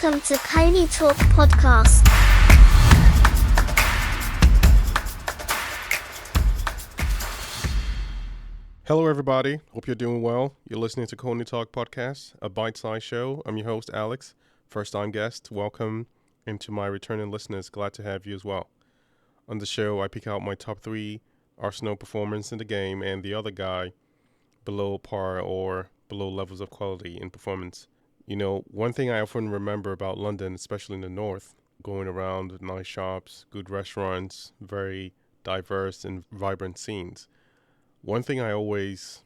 Welcome to Colney Talk Podcast. Hello, everybody. Hope you're doing well. You're listening to Colney Talk Podcast, a bite-sized show. I'm your host, Alex, first-time guest. Welcome, and to my returning listeners, glad to have you as well. On the show, I pick out my top 3 Arsenal performance in the game and the other guy below par or below levels of quality in performance. You know, one thing I often remember about London, especially in the north, going around with nice shops, good restaurants, very diverse and vibrant scenes. One thing I always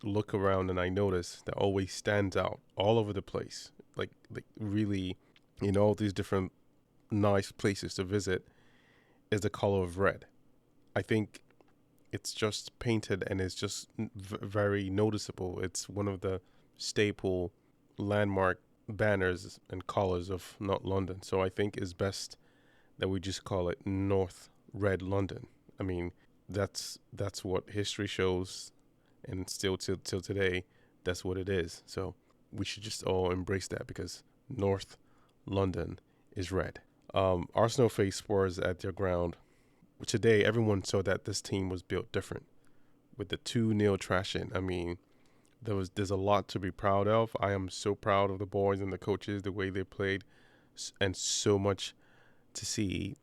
look around and I notice that always stands out all over the place, like really in all these different nice places to visit, is the color of red. I think it's just painted and it's just very noticeable. It's one of the staple landmark banners and colors of not London. So I think it's best that we just call it North Red London. I mean, that's what history shows, and still till today, that's what it is. So we should just all embrace that because North London is red. Arsenal faced Spurs at their ground. Today, everyone saw that this team was built different with the 2-0 trashing. I mean, there's a lot to be proud of. I am so proud of the boys and the coaches, the way they played, and so much to see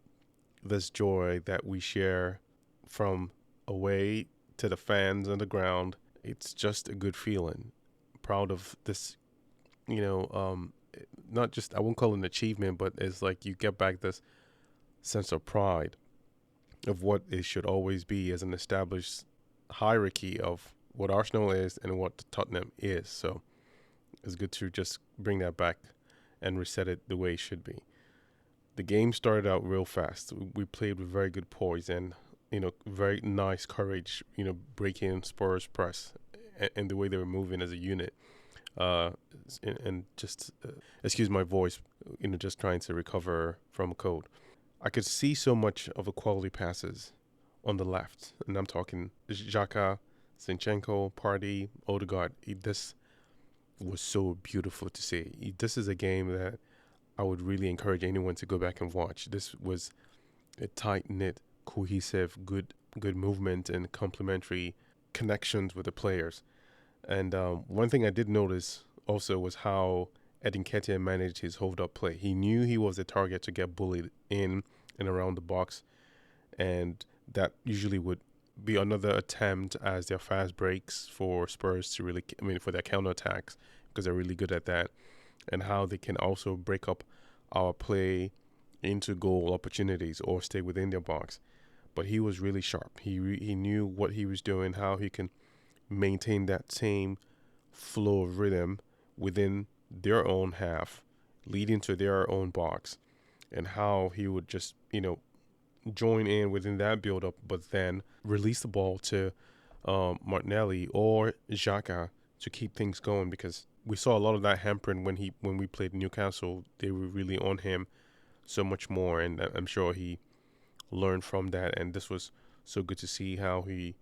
this joy that we share from away to the fans on the ground. It's just a good feeling. Proud of this, not just, I won't call it an achievement, but it's like you get back this sense of pride of what it should always be as an established hierarchy of what Arsenal is and what Tottenham is. So it's good to just bring that back and reset it the way it should be. The game started out real fast. We played with very good poise and very nice courage, breaking Spurs press and the way they were moving as a unit. And just, excuse my voice, just trying to recover from a cold. I could see so much of the quality passes on the left. And I'm talking Xhaka, Zinchenko, Partey, Odegaard. This was so beautiful to see. This is a game that I would really encourage anyone to go back and watch. This was a tight-knit, cohesive, good movement and complementary connections with the players. And one thing I did notice also was how Edin Ketia managed his hold-up play. He knew he was a target to get bullied in and around the box, and that usually would be another attempt as their fast breaks for Spurs to really, for their counterattacks, because they're really good at that, and how they can also break up our play into goal opportunities or stay within their box. But he was really sharp. He knew what he was doing, how he can maintain that same flow of rhythm within their own half, leading to their own box, and how he would just, join in within that build-up, but then release the ball to Martinelli or Xhaka to keep things going, because we saw a lot of that hampering when we played Newcastle. They were really on him so much more, and I'm sure he learned from that, and this was so good to see how he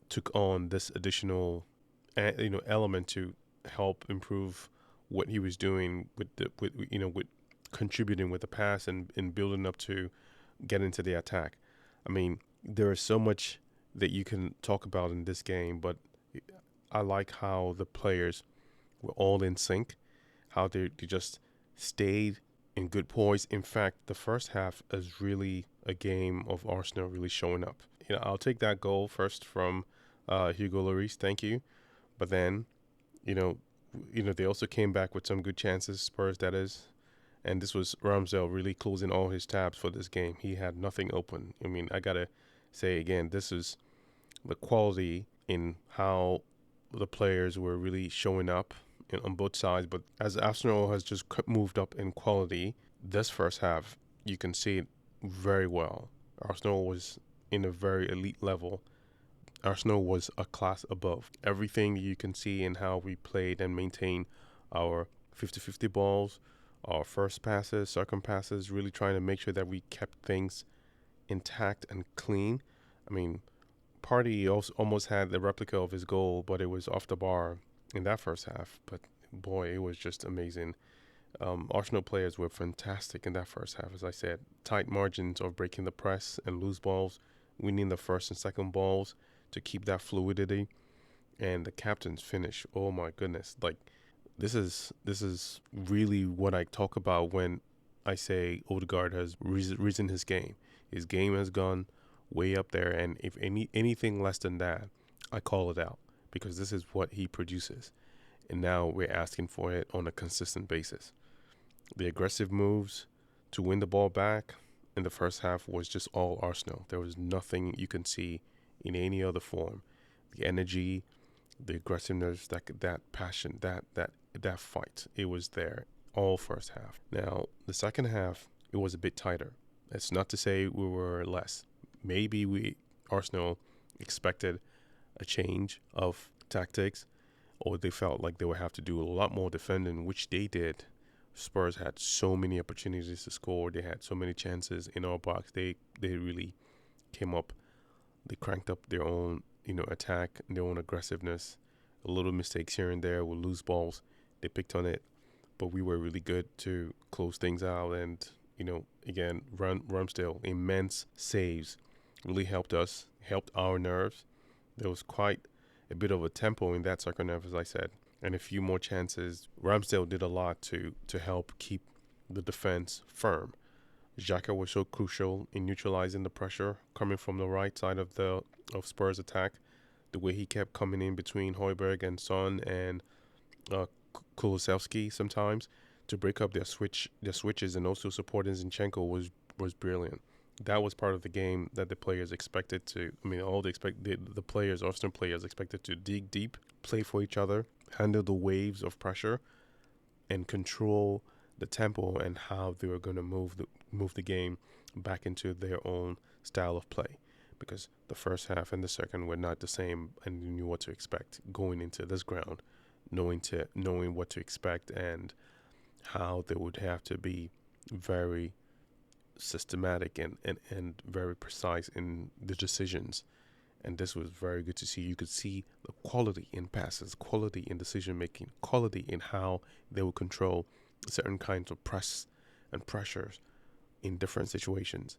took on this additional element to help improve what he was doing with contributing with the pass and building up to get into the attack. I mean, there is so much that you can talk about in this game, but I like how the players were all in sync, how they just stayed in good poise. In fact, the first half is really a game of Arsenal really showing up. I'll take that goal first from Hugo Lloris, thank you. But then, they also came back with some good chances, Spurs that is. And this was Ramsdale really closing all his tabs for this game. He had nothing open. I mean, I got to say again, this is the quality in how the players were really showing up on both sides. But as Arsenal has just moved up in quality, this first half, you can see it very well. Arsenal was in a very elite level. Arsenal was a class above. Everything you can see in how we played and maintained our 50-50 balls, our first passes, second passes, really trying to make sure that we kept things intact and clean. I mean, Partey also almost had the replica of his goal, but it was off the bar in that first half. But boy, it was just amazing Arsenal players were fantastic in that first half, as I said. Tight margins of breaking the press and loose balls, winning the first and second balls to keep that fluidity, and the captain's finish. Oh my goodness! Like this is really what I talk about when I say Odegaard has risen his game. His game has gone way up there, and if anything less than that, I call it out because this is what he produces, and now we're asking for it on a consistent basis. The aggressive moves to win the ball back in the first half was just all Arsenal. There was nothing you can see in any other form. The energy, the aggressiveness, that passion, that fight, it was there all first half. Now the second half, it was a bit tighter. It's not to say we were less. Maybe we Arsenal expected a change of tactics, or they felt like they would have to do a lot more defending, which they did. Spurs had so many opportunities to score. They had so many chances in our box. They really came up. They cranked up their own attack and their own aggressiveness. A little mistakes here and there with loose balls. They picked on it, but we were really good to close things out. And again, Ramsdale, immense saves, really helped us, helped our nerves. There was quite a bit of a tempo in that second half, as I said, and a few more chances. Ramsdale did a lot to help keep the defense firm. Xhaka was so crucial in neutralizing the pressure coming from the right side of Spurs attack. The way he kept coming in between Højbjerg and Son and uh, Kulusevski sometimes to break up their switches and also supporting Zinchenko was brilliant. That was part of the game that the players expected to. I mean, the players, Arsenal players, expected to dig deep, play for each other, handle the waves of pressure, and control the tempo and how they were going to move the game back into their own style of play. Because the first half and the second were not the same, and you knew what to expect going into this ground, knowing what to expect and how they would have to be very systematic and very precise in the decisions. And this was very good to see. You could see the quality in passes, quality in decision making, quality in how they would control certain kinds of press and pressures in different situations.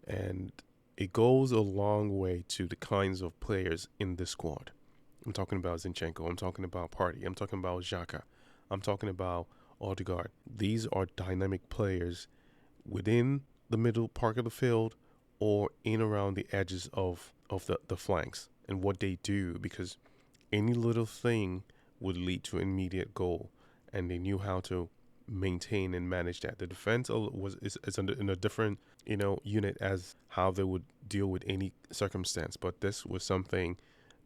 And it goes a long way to the kinds of players in this squad. I'm talking about Zinchenko. I'm talking about Partey. I'm talking about Xhaka. I'm talking about Odegaard. These are dynamic players within the middle part of the field or in around the edges of the flanks and what they do, because any little thing would lead to an immediate goal, and they knew how to maintain and manage that. The defense is in a different unit as how they would deal with any circumstance, but this was something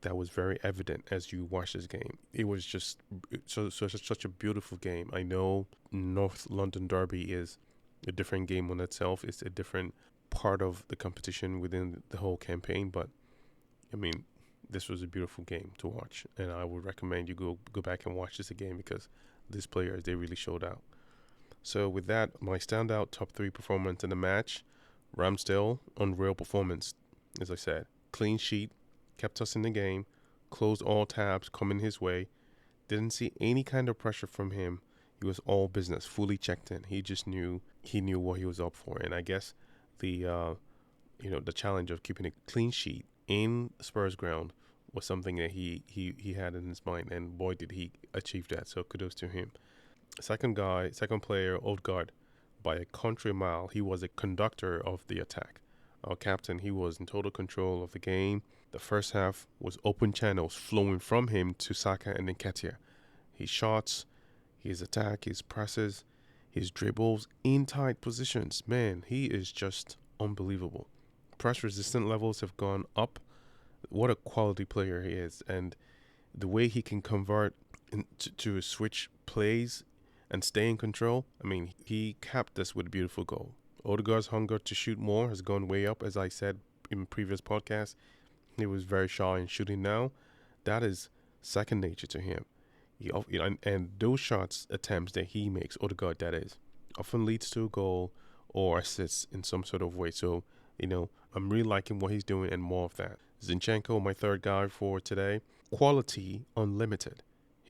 that was very evident as you watch this game. It was just such a beautiful game. I know North London Derby is a different game on itself. It's a different part of the competition within the whole campaign, but I mean, this was a beautiful game to watch, and I would recommend you go back and watch this again because these players, they really showed out. So with that, my standout top 3 performance in the match: Ramsdale, unreal performance. As I said, clean sheet, kept us in the game, closed all tabs coming his way, didn't see any kind of pressure from him. He was all business, fully checked in. He just knew what he was up for, and I guess the the challenge of keeping a clean sheet in Spurs ground was something that he had in his mind, and boy did he achieve that. So kudos to him. Second player, Odegaard, by a country mile. He was a conductor of the attack. Our captain, he was in total control of the game. The first half was open channels flowing from him to Saka and Nketiah. His shots, his attack, his presses, his dribbles in tight positions. Man, he is just unbelievable. Press resistant levels have gone up. What a quality player he is. And the way he can convert to switch plays and stay in control. I mean, he capped this with a beautiful goal. Odegaard's hunger to shoot more has gone way up, as I said in previous podcasts. He was very shy in shooting now. That is second nature to him. And those shots attempts that he makes, Odegaard that is, often leads to a goal or assists in some sort of way. So, I'm really liking what he's doing and more of that. Zinchenko, my third guy for today. Quality unlimited.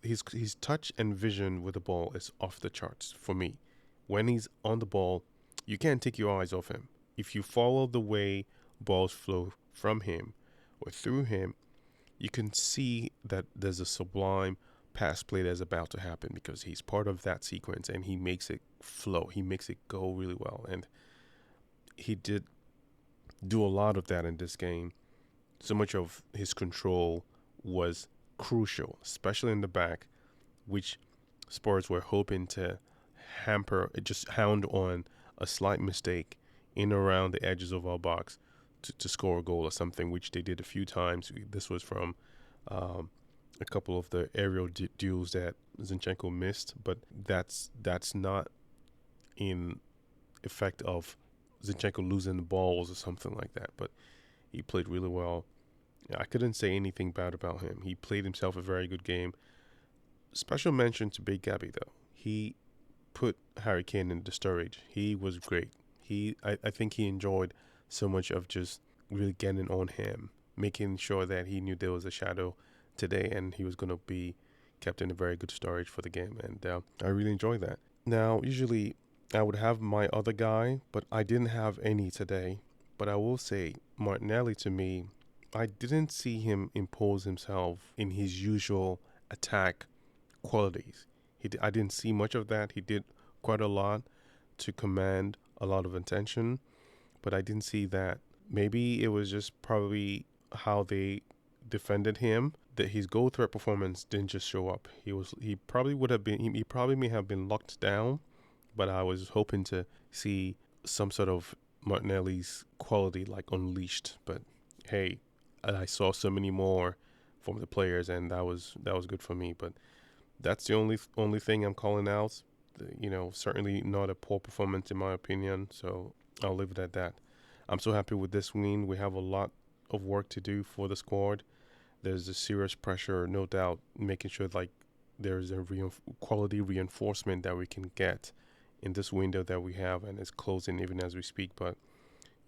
his touch and vision with the ball is off the charts for me. When he's on the ball, you can't take your eyes off him. If you follow the way balls flow from him or through him, you can see that there's a sublime pass play that's about to happen because he's part of that sequence and he makes it flow. He makes it go really well. And he did do a lot of that in this game. So much of his control was crucial, especially in the back, which Spurs were hoping to just hound on a slight mistake in around the edges of our box to score a goal or something, which they did a few times. This was from a couple of the aerial duels that Zinchenko missed, but that's not in effect of Zinchenko losing the balls or something like that. But he played really well. I couldn't say anything bad about him. He played himself a very good game. Special mention to Big Gabby, though. He put Harry Kane in the storage. He was great. I think he enjoyed so much of just really getting on him, making sure that he knew there was a shadow today and he was going to be kept in a very good storage for the game. And I really enjoyed that. Now, usually I would have my other guy, but I didn't have any today. But I will say, Martinelli, to me, I didn't see him impose himself in his usual attack qualities. I didn't see much of that. He did quite a lot to command a lot of attention, but I didn't see that. Maybe it was just probably how they defended him, that his goal threat performance didn't just show up. He probably may have been locked down, but I was hoping to see some sort of Martinelli's quality like unleashed. But hey, I saw so many more from the players, and that was good for me. But that's the only thing I'm calling out. Certainly not a poor performance in my opinion. So I'll leave it at that. I'm so happy with this win. We have a lot of work to do for the squad. There's a serious pressure, no doubt, making sure like there's a quality reinforcement that we can get in this window that we have, and it's closing even as we speak. But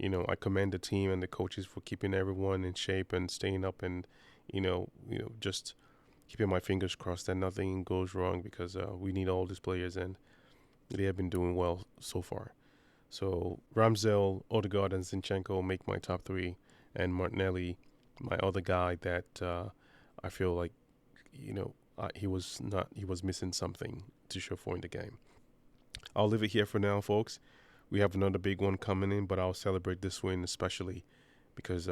I commend the team and the coaches for keeping everyone in shape and staying up, and just keeping my fingers crossed that nothing goes wrong, because we need all these players and they have been doing well so far. So Ramsdale, Odegaard, and Zinchenko make my top three, and Martinelli, my other guy that I feel like he was missing something to show for in the game. I'll leave it here for now, folks. We have another big one coming in, but I'll celebrate this win especially because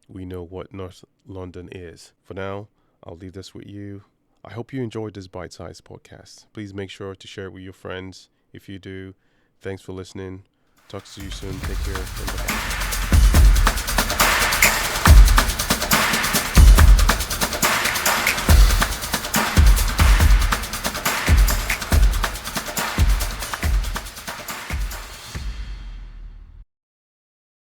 we know what North London is. For now, I'll leave this with you. I hope you enjoyed this bite-sized podcast. Please make sure to share it with your friends. If you do, thanks for listening. Talk to you soon. Take care. And bye.